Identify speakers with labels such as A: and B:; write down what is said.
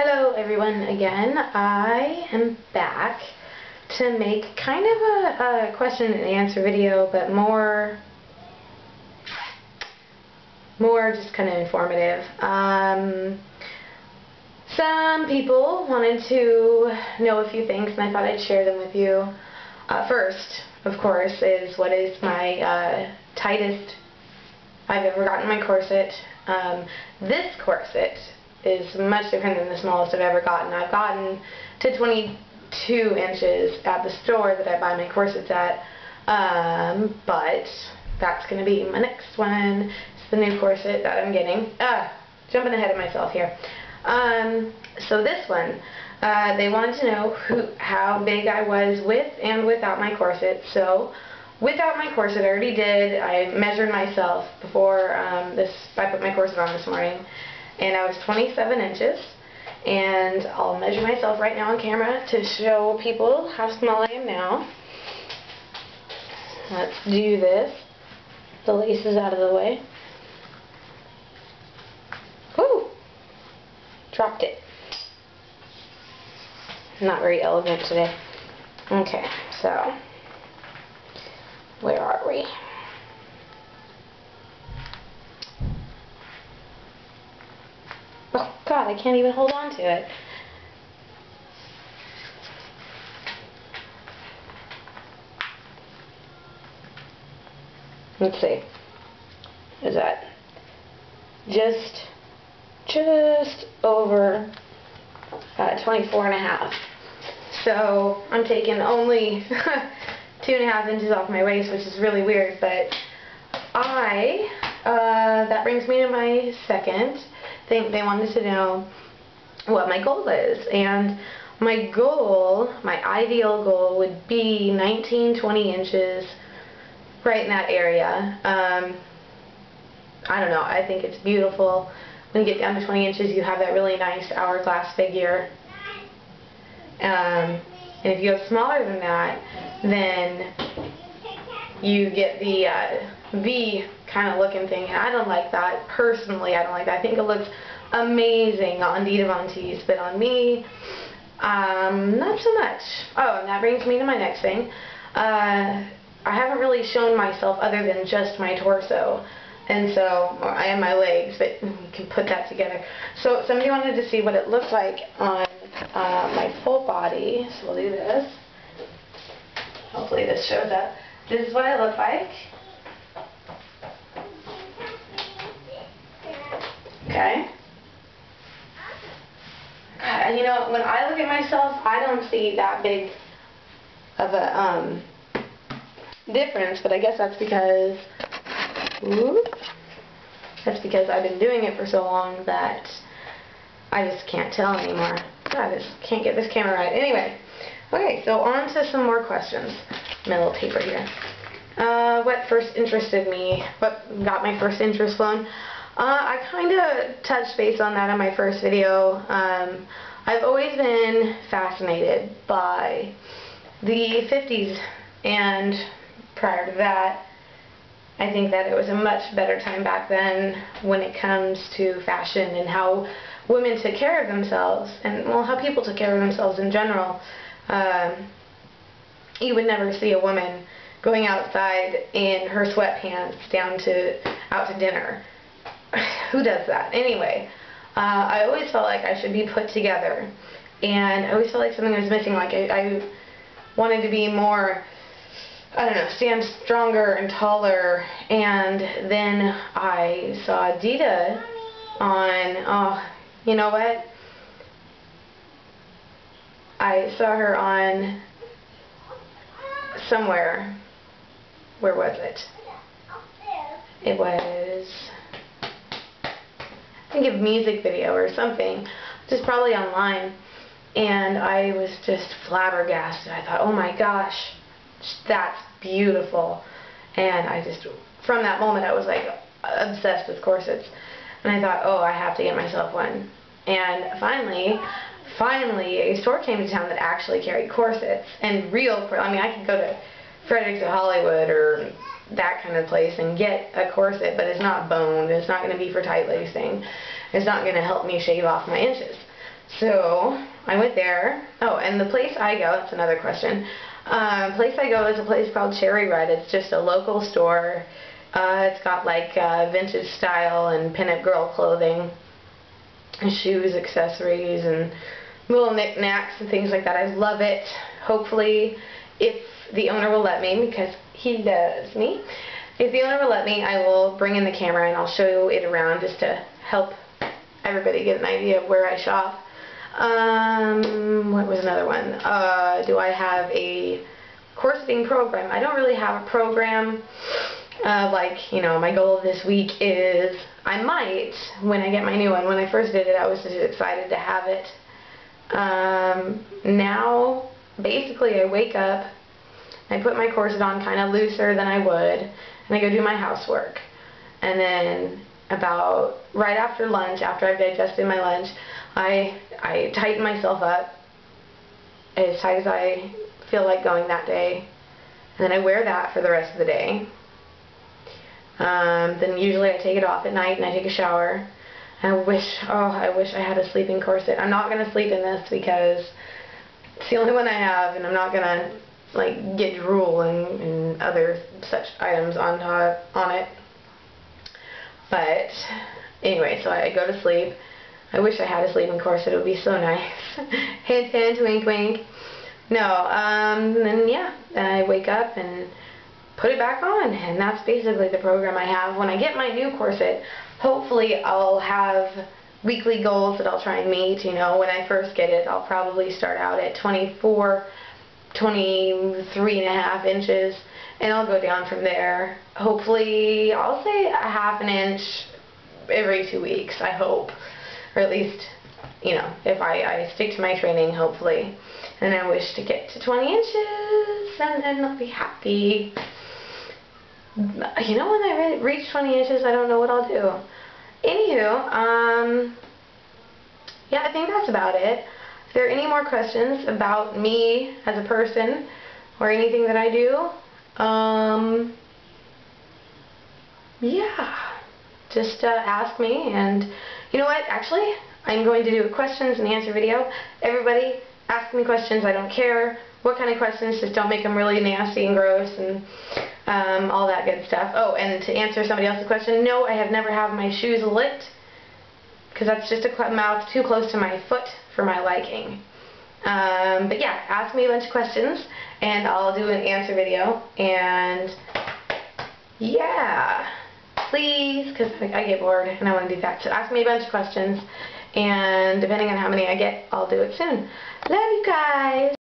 A: Hello everyone again. I am back to make kind of a question and answer video, but more just kind of informative. Some people wanted to know a few things and I thought I'd share them with you. First, of course, is what is my tightest I've ever gotten my corset. This corset is much different than the smallest I've ever gotten. I've gotten to 22 inches at the store that I buy my corsets at, but that's going to be my next one. It's the new corset that I'm getting. Jumping ahead of myself here. So this one, they wanted to know how big I was with and without my corset. So without my corset, I already did. I measured myself before I put my corset on this morning, and I was 27 inches. And I'll measure myself right now on camera to show people how small I am now. Let's do this. The lace is out of the way. Woo! Dropped it. Not very elegant today. Okay, so where are we? Oh God, I can't even hold on to it. Let's see. Is that just over 24 and a half. So I'm taking only 2.5 inches off my waist, which is really weird, but that brings me to my second thing. They wanted to know what my goal is, and my goal, my ideal goal would be 19-20 inches, right in that area. I don't know, I think it's beautiful. When you get down to 20 inches, you have that really nice hourglass figure. And if you go smaller than that, then you get the V kind of looking thing. And I don't like that. Personally, I don't like that. I think it looks amazing on Dita Von Teese, but on me, not so much. Oh, and that brings me to my next thing. I haven't really shown myself other than just my torso. And so, I have my legs, but you can put that together. So somebody wanted to see what it looked like on my full body. So we'll do this. Hopefully this shows up. This is what I look like. Okay. God, you know, when I look at myself, I don't see that big of a difference, but I guess that's because I've been doing it for so long that I just can't tell anymore. I just can't get this camera right. Anyway, okay, so on to some more questions. My little paper here. What first interested me? What got my first interest flown? I kind of touched base on that in my first video. I've always been fascinated by the 50s, and prior to that, I think that it was a much better time back then when it comes to fashion and how women took care of themselves, and well, how people took care of themselves in general. You would never see a woman going outside in her sweatpants out to dinner. Who does that? Anyway, I always felt like I should be put together, and I always felt like something was missing. Like I wanted to be more, I don't know, stand stronger and taller. And then I saw Dita on, you know what? I saw her on somewhere. Where was it? It was, I think, a music video or something, just probably online. And I was just flabbergasted. I thought, oh my gosh, that's beautiful. And I just, from that moment, I was like obsessed with corsets. And I thought, oh, I have to get myself one. And finally, a store came to town that actually carried corsets, and real, I mean, I could go to Fredericks of Hollywood or that kind of place and get a corset, but it's not boned. It's not going to be for tight lacing. It's not going to help me shave off my inches. So I went there. Oh, and the place I go, that's another question. Place I go is a place called Cherry Red. It's just a local store. It's got like vintage style and pinup girl clothing, and shoes, accessories, and little knickknacks and things like that. I love it. Hopefully, if the owner will let me, because he loves me, if the owner will let me, I will bring in the camera and I'll show it around just to help everybody get an idea of where I shop. What was another one? Do I have a corseting program? I don't really have a program. Like, you know, my goal this week is, I might, when I get my new one. When I first did it, I was just excited to have it. Now, basically, I wake up, I put my corset on kind of looser than I would, and I go do my housework. And then about right after lunch, after I've digested my lunch, I tighten myself up as tight as I feel like going that day. And then I wear that for the rest of the day. Then usually I take it off at night and I take a shower. I wish I had a sleeping corset. I'm not going to sleep in this because it's the only one I have, and I'm not going to like get drool and other such items on it. But anyway, so I go to sleep. I wish I had a sleeping corset. It would be so nice. Hint, hint, wink, wink. No, then yeah, then I wake up and put it back on, and that's basically the program I have. When I get my new corset, hopefully I'll have weekly goals that I'll try and meet. You know, when I first get it, I'll probably start out at 23 and a half inches, and I'll go down from there. Hopefully, I'll say a half an inch every 2 weeks, I hope. Or at least, you know, if I stick to my training, hopefully. And I wish to get to 20 inches, and then I'll be happy. You know, when I reach 20 inches, I don't know what I'll do. Anywho, yeah, I think that's about it. If there are any more questions about me as a person or anything that I do, yeah, just ask me. And you know what? Actually, I'm going to do a questions and answer video. Everybody, ask me questions. I don't care what kind of questions. Just don't make them really nasty and gross and all that good stuff. Oh, and to answer somebody else's question, no, I have never had my shoes licked, because that's just a mouth too close to my foot for my liking. But yeah, ask me a bunch of questions, and I'll do an answer video. And yeah, please, because I get bored and I want to do that. So ask me a bunch of questions, and depending on how many I get, I'll do it soon. Love you guys.